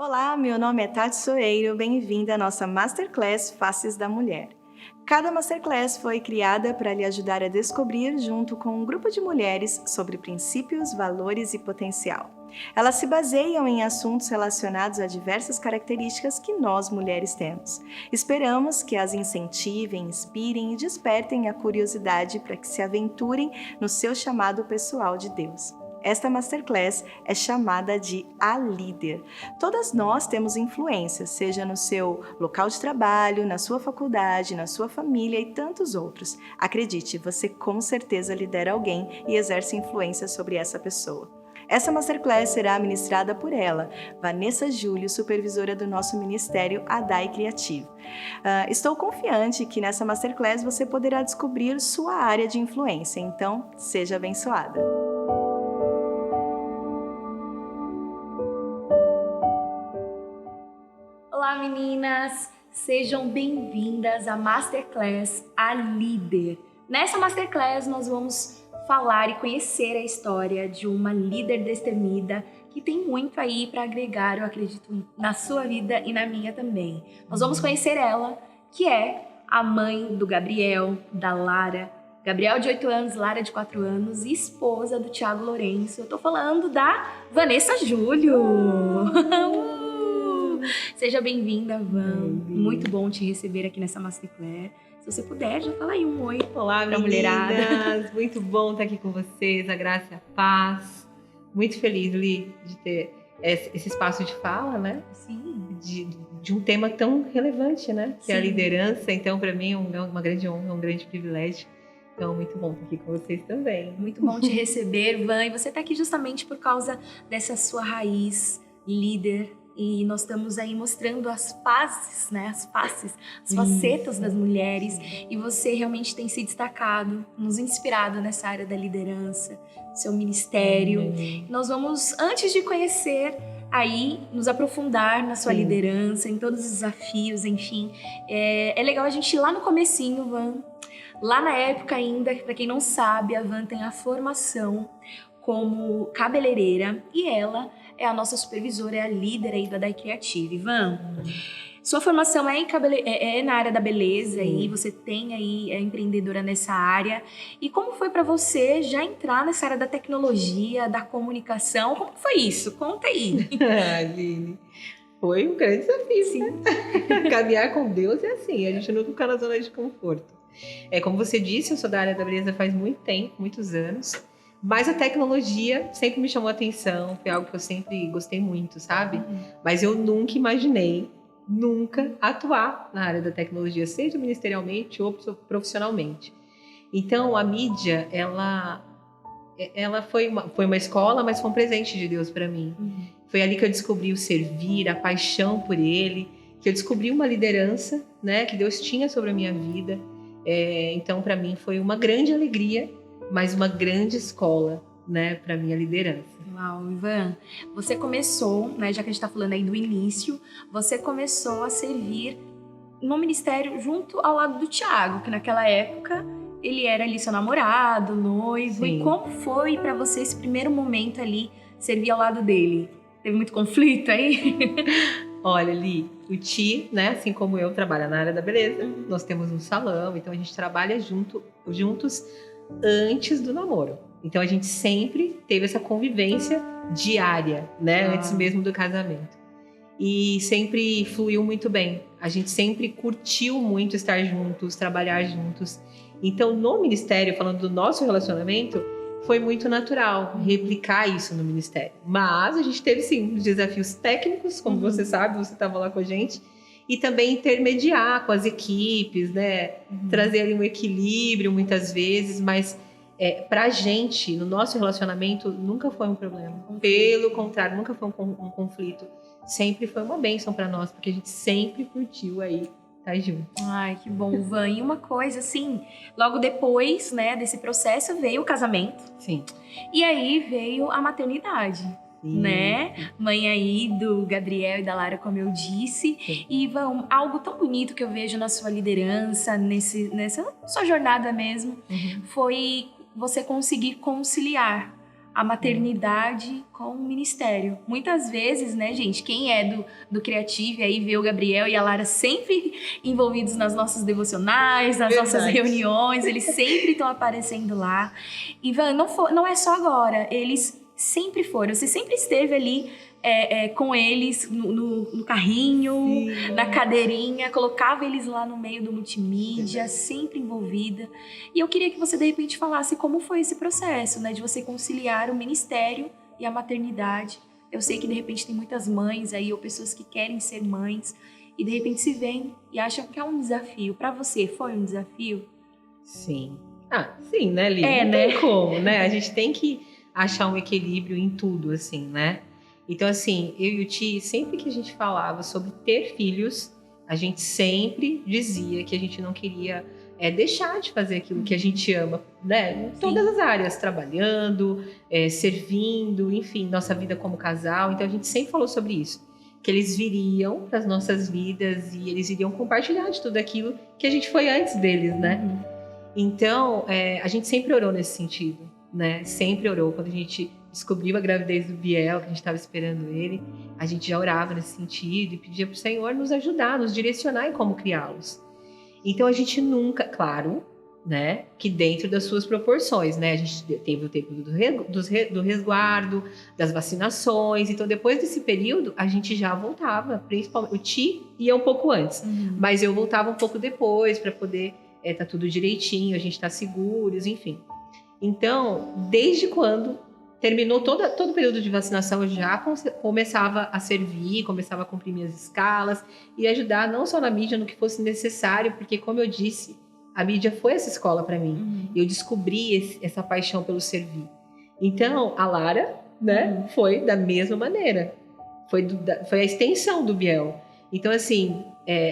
Olá, meu nome é Tati Soeiro, bem-vinda à nossa Masterclass Faces da Mulher. Cada Masterclass foi criada para lhe ajudar a descobrir, junto com um grupo de mulheres, sobre princípios, valores e potencial. Elas se baseiam em assuntos relacionados a diversas características que nós mulheres temos. Esperamos que as incentivem, inspirem e despertem a curiosidade para que se aventurem no seu chamado pessoal de Deus. Esta Masterclass é chamada de A Líder. Todas nós temos influência, seja no seu local de trabalho, na sua faculdade, na sua família e tantos outros. Acredite, você com certeza lidera alguém e exerce influência sobre essa pessoa. Essa Masterclass será ministrada por ela, Vanessa Júlio, supervisora do nosso ministério Adai Criativo. Estou confiante que nessa Masterclass você poderá descobrir sua área de influência, então seja abençoada. Olá meninas, sejam bem-vindas à Masterclass A Líder. Nessa Masterclass nós vamos falar e conhecer a história de uma líder destemida que tem muito aí para agregar, eu acredito, na sua vida e na minha também. Nós vamos conhecer ela, que é a mãe do Gabriel, da Lara. Gabriel de 8 anos, Lara de 4 anos e esposa do Thiago Lourenço. Eu tô falando da Vanessa Júlio. Seja bem-vinda, Van. Muito bom te receber aqui nessa Masterclass. Se você puder, já fala aí um oi. Olá, pra meninas. mulherada. Muito bom estar aqui com vocês, a graça e a paz. Muito feliz, Li, de ter esse espaço de fala, né? Sim. De um tema tão relevante, né? Que é a Sim. liderança. Então, para mim, é uma grande honra, um grande privilégio. Então, muito bom estar aqui com vocês também. Muito bom te receber, Van. E você está aqui justamente por causa dessa sua raiz líder. E nós estamos aí mostrando as faces, né? As facetas das mulheres. E você realmente tem se destacado, nos inspirado nessa área da liderança, seu ministério. Nós vamos, antes de conhecer, aí nos aprofundar na sua liderança, em todos os desafios, enfim. É legal a gente ir lá no comecinho, Van. Lá na época ainda, para quem não sabe, a Van tem a formação como cabeleireira e ela é a nossa supervisora, é a líder aí da Adai Criativo. Ivan, sua formação é na área da beleza e você tem aí, é empreendedora nessa área. E como foi para você já entrar nessa área da tecnologia, da comunicação? Como foi isso? Conta aí. Aline, foi um grande desafio, Sim. Né? Caminhar com Deus é assim, a gente nunca fica na zona de conforto. Como você disse, eu sou da área da beleza faz muito tempo, muitos anos. Mas a tecnologia sempre me chamou a atenção, foi algo que eu sempre gostei muito, sabe? Mas eu nunca imaginei, atuar na área da tecnologia, seja ministerialmente ou profissionalmente. Então, a mídia, ela foi uma escola, mas foi um presente de Deus para mim. Foi ali que eu descobri o servir, a paixão por Ele, que eu descobri uma liderança, né, que Deus tinha sobre a minha vida. Então, para mim, foi uma grande alegria, mas uma grande escola, né, para minha liderança. Uau, Ivan, você começou, né, já que a gente está falando aí do início, você começou a servir no ministério junto ao lado do Thiago, que naquela época ele era ali seu namorado, noivo. Sim. E como foi para você esse primeiro momento ali, servir ao lado dele? Teve muito conflito aí? Olha, Li, o Ti, né, assim como eu, trabalha na área da beleza. Nós temos um salão, então a gente trabalha juntos antes do namoro. Então a gente sempre teve essa convivência diária, né, antes mesmo do casamento. E sempre fluiu muito bem. A gente sempre curtiu muito estar juntos, trabalhar juntos. Então no ministério, falando do nosso relacionamento, foi muito natural replicar isso no ministério. Mas a gente teve sim desafios técnicos, como você sabe, você estava lá com a gente. E também intermediar com as equipes, né? Trazer ali um equilíbrio muitas vezes, mas pra gente, no nosso relacionamento, nunca foi um problema. Pelo contrário, nunca foi um conflito. Sempre foi uma bênção pra nós, porque a gente sempre curtiu aí estar junto. Ai, que bom, Van. E uma coisa, assim, logo depois, né, desse processo veio o casamento. Sim. E aí veio a maternidade. Né? Mãe aí do Gabriel e da Lara, como eu disse. Sim. E Ivan, algo tão bonito que eu vejo na sua liderança, nessa sua jornada mesmo, foi você conseguir conciliar a maternidade com o ministério. Muitas vezes, né, gente, quem é do criativo aí vê o Gabriel e a Lara sempre envolvidos nas nossas devocionais, nas nossas reuniões, eles sempre estão aparecendo lá. E Van, não é só agora, eles sempre foram, você sempre esteve ali com eles no carrinho, sim, na cadeirinha, colocava eles lá no meio do multimídia, sempre envolvida. E eu queria que você de repente falasse como foi esse processo, né, de você conciliar o ministério e a maternidade. Eu sei que de repente tem muitas mães aí ou pessoas que querem ser mães e de repente se veem e acham que é um desafio. Para você foi um desafio? Sim. Sim, né, Li? Não tem como, né? A gente tem que achar um equilíbrio em tudo, assim, né? Então, assim, eu e o Ti, sempre que a gente falava sobre ter filhos, a gente sempre dizia que a gente não queria deixar de fazer aquilo que a gente ama, né? Em todas as áreas, trabalhando, servindo, enfim, nossa vida como casal. Então, a gente sempre falou sobre isso. Que eles viriam para as nossas vidas e eles iriam compartilhar de tudo aquilo que a gente foi antes deles, né? Então, a gente sempre orou nesse sentido, né? Sempre orou. Quando a gente descobriu a gravidez do Biel, que a gente estava esperando ele, a gente já orava nesse sentido e pedia para o Senhor nos ajudar, nos direcionar em como criá-los. Então a gente nunca, claro, né, que dentro das suas proporções, né, a gente teve o tempo do resguardo, das vacinações, então depois desse período a gente já voltava, principalmente o Ti ia um pouco antes, mas eu voltava um pouco depois para poder tá tudo direitinho, a gente está seguros, enfim. Então, desde quando terminou todo o período de vacinação, eu já começava a servir, começava a cumprir minhas escalas e ajudar não só na mídia, no que fosse necessário, porque, como eu disse, a mídia foi essa escola para mim. Eu descobri essa paixão pelo servir. Então, a Lara, né, foi da mesma maneira. Foi a extensão do Biel. Então, assim,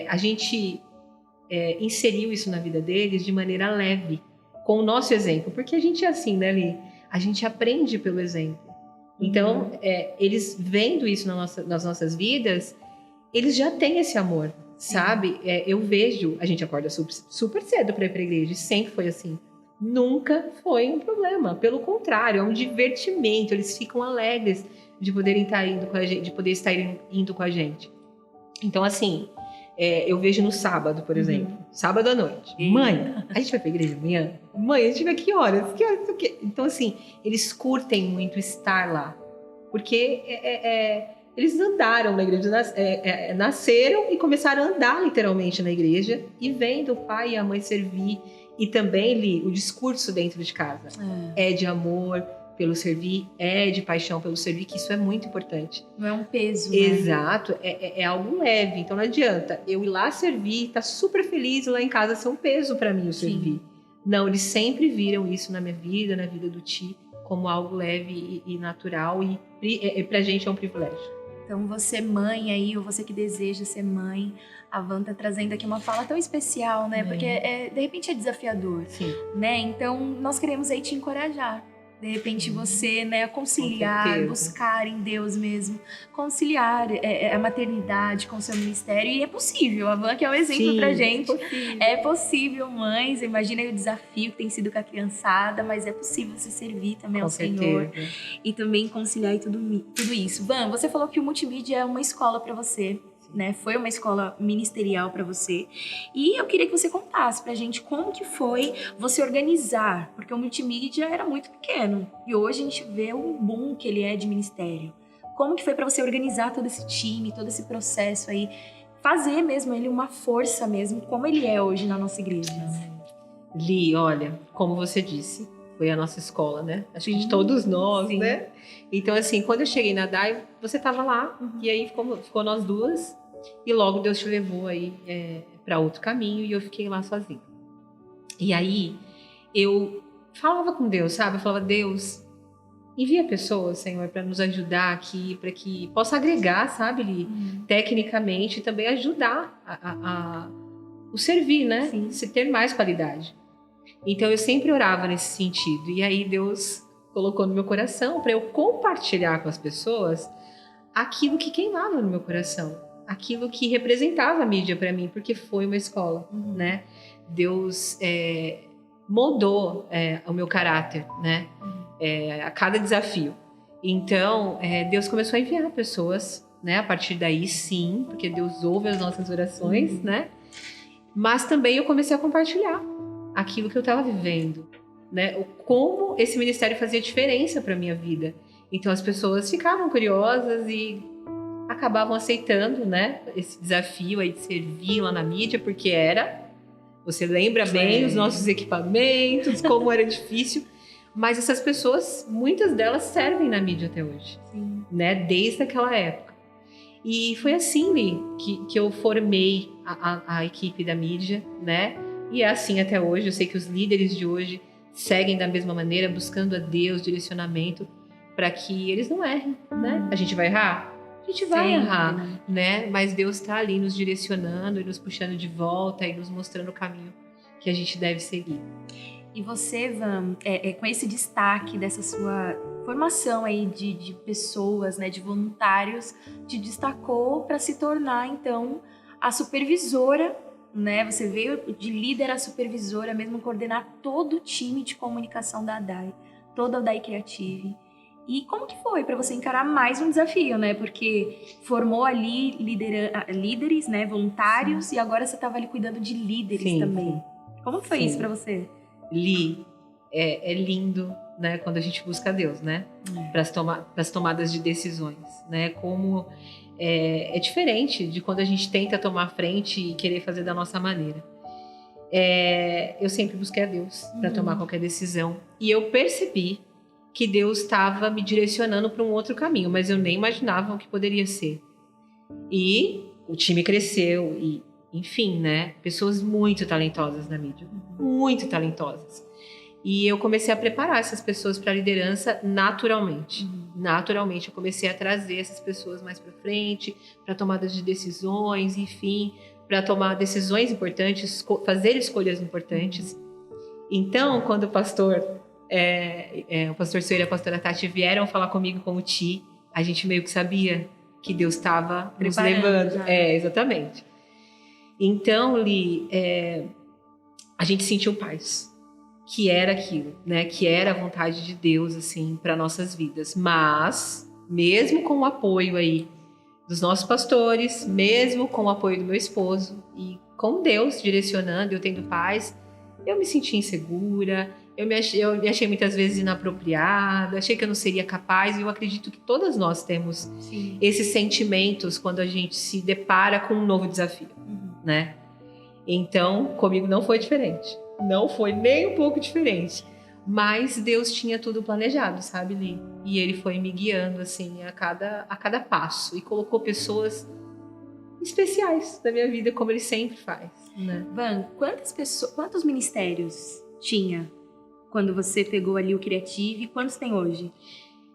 a gente inseriu isso na vida deles de maneira leve, com o nosso exemplo. Porque a gente é assim, né, Li? A gente aprende pelo exemplo. Então, eles vendo isso nas nossas vidas, eles já têm esse amor, sabe? Eu vejo, a gente acorda super cedo para ir para a igreja, sempre foi assim. Nunca foi um problema, pelo contrário, é um divertimento, eles ficam alegres de poderem estar indo com a gente, de poder estar indo com a gente. Então, assim, eu vejo no sábado, por exemplo, sábado à noite. Mãe, a gente vai pra igreja amanhã? Mãe, a gente vai que horas? Que horas? Então, assim, eles curtem muito estar lá. Porque eles andaram na igreja, nasceram e começaram a andar literalmente na igreja e vendo o pai e a mãe servir. E também, Li, o discurso dentro de casa é de amor pelo servir, de paixão pelo servir, que isso é muito importante. Não é um peso, né? Exato, é algo leve. Então não adianta eu ir lá servir, tá super feliz e lá em casa ser um peso para mim o servir. Não, eles sempre viram isso na minha vida, na vida do Ti, como algo leve e natural, e pra gente é um privilégio. Então você mãe aí, ou você que deseja ser mãe, a Van tá trazendo aqui uma fala tão especial, né? Porque de repente é desafiador, né? Então nós queremos aí te encorajar. De repente você, né, conciliar, buscar em Deus mesmo, conciliar a maternidade com o seu ministério, e é possível. A Van que é um exemplo pra gente. É possível, mães, imagina aí o desafio que tem sido com a criançada, mas é possível você servir também ao Senhor e também conciliar e tudo isso. Van, você falou que o multimídia é uma escola pra você. Né? Foi uma escola ministerial para você. E eu queria que você contasse pra gente como que foi você organizar, porque o multimídia era muito pequeno e hoje a gente vê o boom que ele é de ministério. Como que foi para você organizar todo esse time, todo esse processo aí, fazer mesmo ele uma força mesmo, como ele é hoje na nossa igreja? Li, olha, como você disse, foi a nossa escola, né? Acho que de todos nós, né? Então, assim, quando eu cheguei na DAI, você tava lá, e aí ficou nós duas, e logo Deus te levou aí para outro caminho, e eu fiquei lá sozinha. E aí, eu falava com Deus, sabe? Eu falava, Deus, envia pessoas, Senhor, para nos ajudar aqui, para que possa agregar, sabe, Li? Tecnicamente, e também ajudar o servir, né? Se ter mais qualidade. Então, eu sempre orava nesse sentido. E aí, Deus colocou no meu coração para eu compartilhar com as pessoas aquilo que queimava no meu coração. Aquilo que representava a mídia para mim, porque foi uma escola, né? Deus moldou o meu caráter, né? a cada desafio. Então, Deus começou a enviar pessoas, né? A partir daí, sim, porque Deus ouve as nossas orações, né? Mas também eu comecei a compartilhar aquilo que eu estava vivendo, né? Como esse ministério fazia diferença para minha vida. Então, as pessoas ficavam curiosas e acabavam aceitando, né? Esse desafio aí de servir lá na mídia, porque você lembra bem os nossos equipamentos, como era difícil. Mas essas pessoas, muitas delas servem na mídia até hoje, Sim. né? Desde aquela época. E foi assim, Li, que eu formei a equipe da mídia, né? E é assim até hoje. Eu sei que os líderes de hoje seguem da mesma maneira, buscando a Deus, direcionamento, para que eles não errem, né? A gente vai errar? A gente vai errar, né? Mas Deus está ali nos direcionando e nos puxando de volta e nos mostrando o caminho que a gente deve seguir. E você, Van, com esse destaque dessa sua formação aí de pessoas, né, de voluntários, te destacou para se tornar, então, a supervisora, né? Você veio de líder a supervisora, mesmo coordenar todo o time de comunicação da ADAI, toda a ADAI Creative. E como que foi para você encarar mais um desafio, né? Porque formou ali líderes, né, voluntários, e agora você estava ali cuidando de líderes também. Como foi isso para você? Li, é lindo, né, quando a gente busca Deus, né, para as tomadas de decisões, né, como é diferente de quando a gente tenta tomar frente e querer fazer da nossa maneira. Eu sempre busquei a Deus para tomar qualquer decisão, e eu percebi que Deus estava me direcionando para um outro caminho, mas eu nem imaginava o que poderia ser. E o time cresceu e, enfim, né? Pessoas muito talentosas na mídia, muito talentosas. E eu comecei a preparar essas pessoas para a liderança naturalmente. Naturalmente, eu comecei a trazer essas pessoas mais para frente, para tomadas de decisões, enfim, para tomar decisões importantes, fazer escolhas importantes. Então, quando o pastor Soeira e a pastora Tati vieram falar comigo como Ti, a gente meio que sabia que Deus estava nos levando. Exatamente. Então, Li, a gente sentiu paz, que era aquilo, né? Que era a vontade de Deus, assim, para nossas vidas. Mas, mesmo com o apoio aí dos nossos pastores, mesmo com o apoio do meu esposo e com Deus direcionando, eu tendo paz, eu me senti insegura, eu me achei muitas vezes inapropriada, achei que eu não seria capaz, e eu acredito que todas nós temos esses sentimentos quando a gente se depara com um novo desafio, né? Então, comigo não foi diferente. Não foi nem um pouco diferente. Mas Deus tinha tudo planejado, sabe, Li? E Ele foi me guiando, assim, a cada passo. E colocou pessoas especiais na minha vida, como Ele sempre faz, né? Van, quantos ministérios tinha quando você pegou ali o Creative e quantos tem hoje?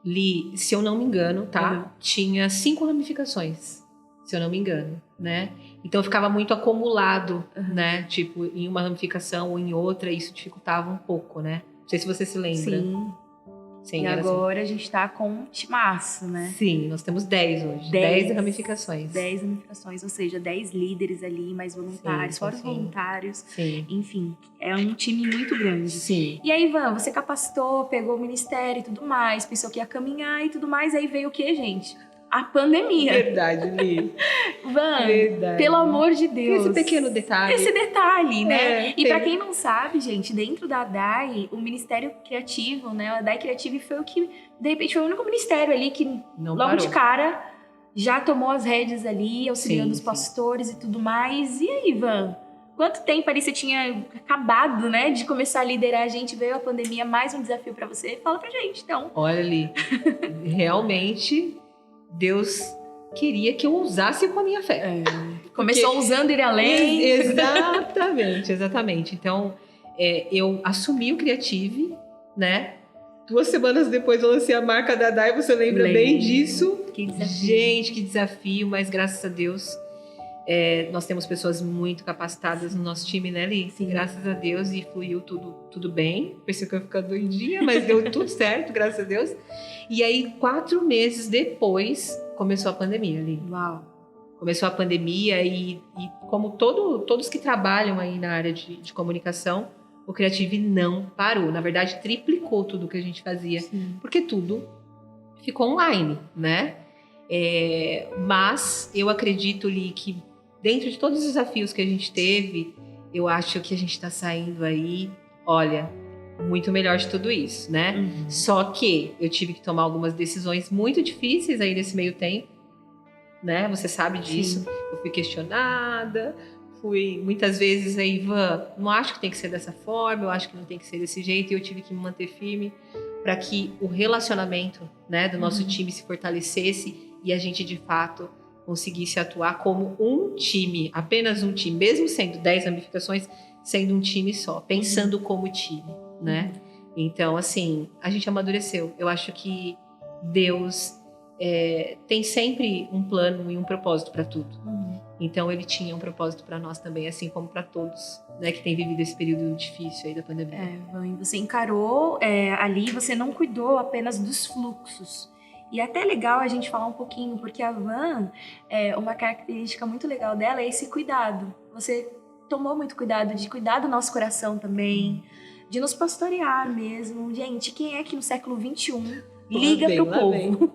Li, se eu não me engano, tá? Tinha 5 ramificações, se eu não me engano, né? Então ficava muito acumulado, né? Tipo, em uma ramificação ou em outra, isso dificultava um pouco, né? Não sei se você se lembra. Sim, e agora a gente tá com um timaço, né? Sim, nós temos 10 hoje. 10 ramificações. 10 ramificações, ou seja, 10 líderes ali, mais voluntários, fora os voluntários. Sim. Enfim, é um time muito grande. Sim. E aí, Van, você capacitou, pegou o ministério e tudo mais, pensou que ia caminhar e tudo mais, aí veio o quê, gente? A pandemia. Verdade, Li. Van, pelo amor de Deus. Esse pequeno detalhe. Esse detalhe, né? E pra quem não sabe, gente, dentro da ADAI, o Ministério Criativo, né? A ADAI Creative foi o que, de repente, foi o único ministério ali que, não logo parou. de cara, já tomou as rédeas ali, auxiliando os pastores e tudo mais. E aí, Van? Quanto tempo ali você tinha acabado, né, de começar a liderar a gente? Veio a pandemia, mais um desafio pra você? Fala pra gente, então. Olha, Li, realmente Deus queria que eu ousasse com a minha fé. Começou usando ir além. Exatamente. Então, eu assumi o Creative, né? 2 semanas depois eu lancei a marca da ADAI, você lembra bem disso? Que desafio. Gente, que desafio, mas graças a Deus nós temos pessoas muito capacitadas no nosso time, né, Li? Sim. Graças a Deus, e fluiu tudo bem. Pensei que eu ia ficar doidinha, mas deu tudo certo, graças a Deus. E aí, 4 meses depois, começou a pandemia, Li. Uau. Começou a pandemia e como todos que trabalham aí na área de comunicação, o Creative não parou. Na verdade, triplicou tudo que a gente fazia, porque tudo ficou online, né? Mas eu acredito, Li, que dentro de todos os desafios que a gente teve, eu acho que a gente está saindo aí, olha, muito melhor de tudo isso, né? Só que eu tive que tomar algumas decisões muito difíceis aí nesse meio tempo, né? Você sabe disso. Eu fui questionada, muitas vezes aí, Ivan, não acho que tem que ser dessa forma, eu acho que não tem que ser desse jeito, e eu tive que me manter firme para que o relacionamento, né, do nosso time se fortalecesse e a gente, de fato, conseguisse atuar como um time, apenas um time, mesmo sendo 10 ramificações, sendo um time só, pensando como time, né? Então, assim, a gente amadureceu. Eu acho que Deus tem sempre um plano e um propósito para tudo. Então, ele tinha um propósito para nós também, assim como para todos, né, que têm vivido esse período difícil aí da pandemia. Você encarou ali, você não cuidou apenas dos fluxos. E é até legal a gente falar um pouquinho, porque a Van, uma característica muito legal dela é esse cuidado. Você tomou muito cuidado de cuidar do nosso coração também, de nos pastorear mesmo. Gente, quem é que no século XXI liga pro povo?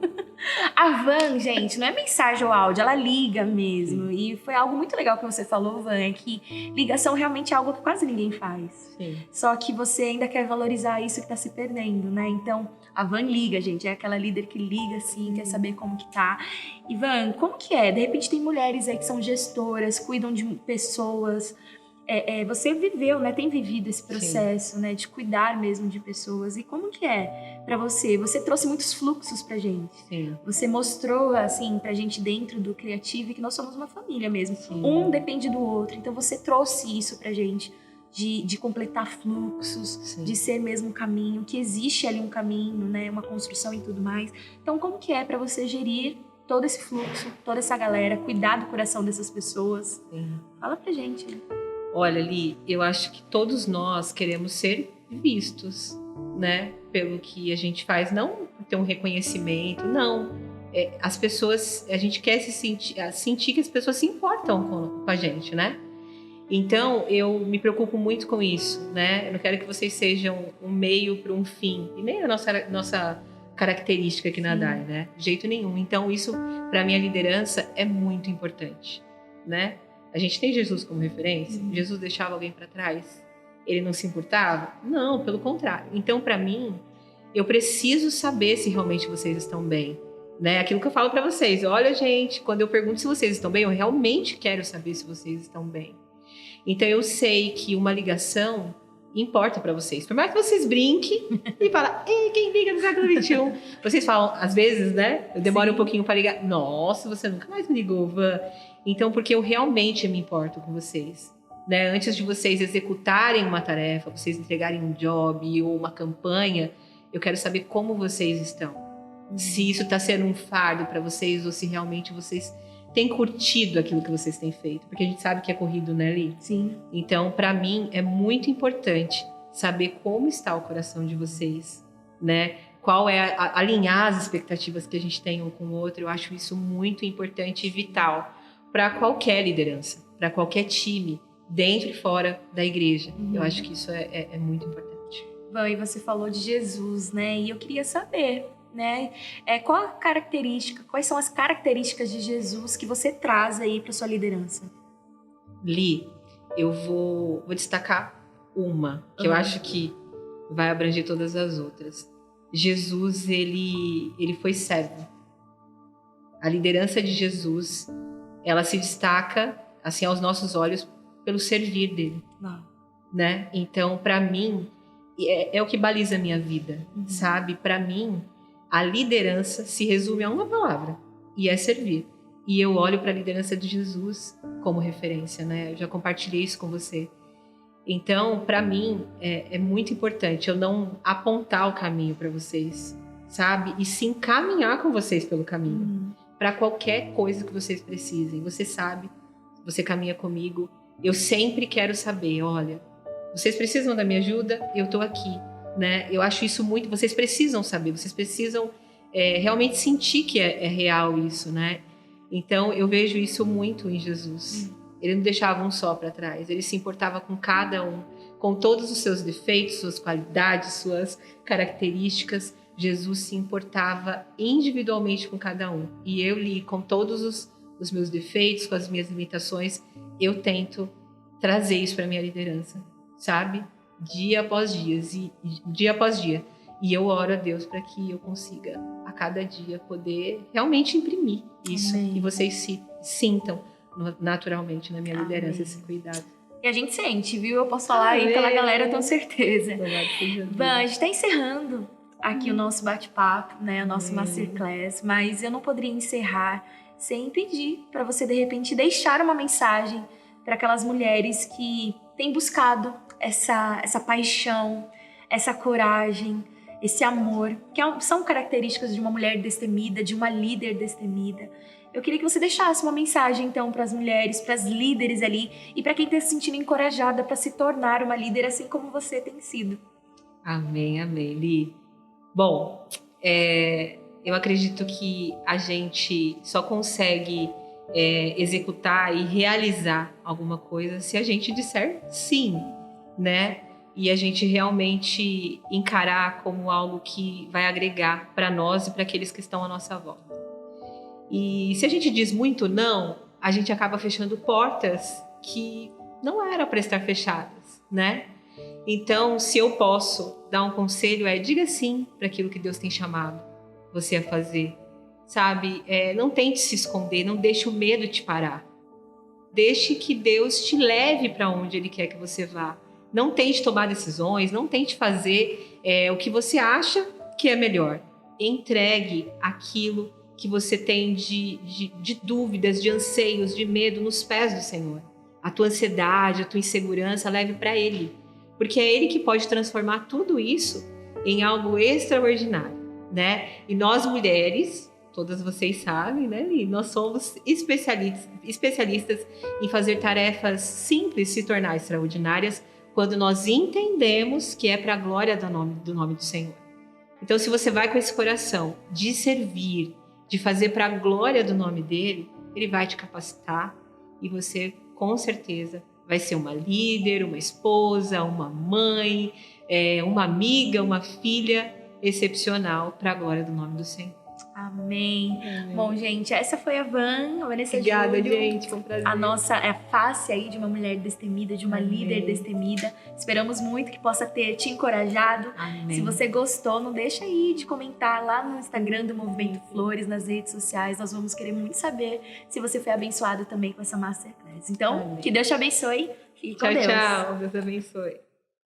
A Van, gente, não é mensagem ou áudio, ela liga mesmo. E foi algo muito legal que você falou, Van, é que ligação realmente é algo que quase ninguém faz. Sim. Só que você ainda quer valorizar isso que tá se perdendo, né? Então, a Van liga, gente, é aquela líder que liga, assim, quer saber como que tá. E Van, como que é? De repente tem mulheres aí que são gestoras, cuidam de pessoas. Você viveu, né? Tem vivido esse processo, né? De cuidar mesmo de pessoas. E como que é pra você? Você trouxe muitos fluxos pra gente. Sim. Você mostrou, assim, pra gente dentro do Creative que nós somos uma família mesmo. Sim. Um depende do outro. Então você trouxe isso pra gente. De completar fluxos, Sim. de ser mesmo um caminho, que existe ali um caminho, né? Uma construção e tudo mais. Então como que é pra você gerir todo esse fluxo, toda essa galera, cuidar do coração dessas pessoas? Sim. Fala pra gente. Olha, Li, eu acho que todos nós queremos ser vistos, né? Pelo que a gente faz, não ter um reconhecimento, não. As pessoas, a gente quer sentir que as pessoas se importam com a gente, né? Então, eu me preocupo muito com isso, né? Eu não quero que vocês sejam um meio para um fim, e nem a nossa característica aqui na DAI, né? De jeito nenhum. Então, isso, para minha liderança, é muito importante, né? A gente tem Jesus como referência. Jesus deixava alguém para trás? Ele não se importava? Não, pelo contrário. Então, para mim, eu preciso saber se realmente vocês estão bem, né? Aquilo que eu falo para vocês. Olha, gente, quando eu pergunto se vocês estão bem, eu realmente quero saber se vocês estão bem. Então, eu sei que uma ligação importa para vocês. Por mais que vocês brinquem e falem, ei, quem liga no século XXI? Vocês falam, às vezes, né? Eu demoro um pouquinho para ligar. Nossa, você nunca mais me ligou, Van. Então, porque eu realmente me importo com vocês. Né? Antes de vocês executarem uma tarefa, vocês entregarem um job ou uma campanha, eu quero saber como vocês estão. Se isso está sendo um fardo para vocês ou se realmente vocês têm curtido aquilo que vocês têm feito. Porque a gente sabe que é corrido, né, Li? Sim. Então, para mim, é muito importante saber como está o coração de vocês, né? Qual é alinhar as expectativas que a gente tem um com o outro. Eu acho isso muito importante e vital para qualquer liderança, para qualquer time, dentro e fora da igreja. Eu acho que isso é muito importante. Bom, e você falou de Jesus, né? E eu queria saber, né? Qual a característica, quais são as características de Jesus que você traz aí para sua liderança? Li, eu vou destacar uma, que eu acho que vai abranger todas as outras. Jesus, ele foi servo. A liderança de Jesus, ela se destaca, assim, aos nossos olhos, pelo servir dele, né? Então, para mim, é o que baliza a minha vida, sabe? Para mim, a liderança se resume a uma palavra, e é servir. E eu olho para a liderança de Jesus como referência, né? Eu já compartilhei isso com você. Então, para mim, é muito importante eu não apontar o caminho para vocês, sabe? E sim caminhar com vocês pelo caminho. Para qualquer coisa que vocês precisem. Você sabe, você caminha comigo. Eu sempre quero saber, olha, vocês precisam da minha ajuda? Eu tô aqui, né? Eu acho isso muito... Vocês precisam saber, vocês precisam realmente sentir que é real isso, né? Então, eu vejo isso muito em Jesus. Ele não deixava um só para trás. Ele se importava com cada um, com todos os seus defeitos, suas qualidades, suas características, Jesus se importava individualmente com cada um. E eu, Li, com todos os meus defeitos, com as minhas limitações, eu tento trazer isso para minha liderança, sabe? Dia após dia. E eu oro a Deus para que eu consiga, a cada dia, poder realmente imprimir isso. Amém. E vocês sintam naturalmente na minha liderança. Amém. Esse cuidado. E a gente sente, viu? Eu posso falar aí pela galera, eu tenho certeza. Van, a gente está encerrando aqui o nosso bate-papo, né? O nosso Masterclass. Mas eu não poderia encerrar sem pedir para você, de repente, deixar uma mensagem para aquelas mulheres que têm buscado essa paixão, essa coragem, esse amor, que são características de uma mulher destemida, de uma líder destemida. Eu queria que você deixasse uma mensagem, então, para as mulheres, para as líderes ali e para quem está se sentindo encorajada para se tornar uma líder assim como você tem sido. Amém, Li. Bom, eu acredito que a gente só consegue executar e realizar alguma coisa se a gente disser sim, né? E a gente realmente encarar como algo que vai agregar para nós e para aqueles que estão à nossa volta. E se a gente diz muito não, a gente acaba fechando portas que não eram para estar fechadas, né? Então, se eu posso dar um conselho, diga sim para aquilo que Deus tem chamado você a fazer, sabe? Não tente se esconder, não deixe o medo te parar. Deixe que Deus te leve para onde Ele quer que você vá. Não tente tomar decisões, não tente fazer o que você acha que é melhor. Entregue aquilo que você tem de dúvidas, de anseios, de medo nos pés do Senhor. A tua ansiedade, a tua insegurança, leve para Ele. Porque é Ele que pode transformar tudo isso em algo extraordinário, né? E nós mulheres, todas vocês sabem, né? E nós somos especialistas em fazer tarefas simples se tornar extraordinárias quando nós entendemos que é para a glória do nome do Senhor. Então, se você vai com esse coração de servir, de fazer para a glória do nome dele, ele vai te capacitar e você, com certeza, vai ser uma líder, uma esposa, uma mãe, uma amiga, uma filha excepcional para a glória do nome do Senhor. Amém. Bom, gente, essa foi a Vanessa Obrigada, Júlio. gente, foi um prazer. A nossa face aí de uma mulher destemida, de uma líder destemida. Esperamos muito que possa ter te encorajado. Amém. Se você gostou, não deixa aí de comentar lá no Instagram do Movimento Flores, nas redes sociais. Nós vamos querer muito saber se você foi abençoado também com essa Masterclass. Então, que Deus te abençoe. Fique com Deus. Tchau, Deus abençoe.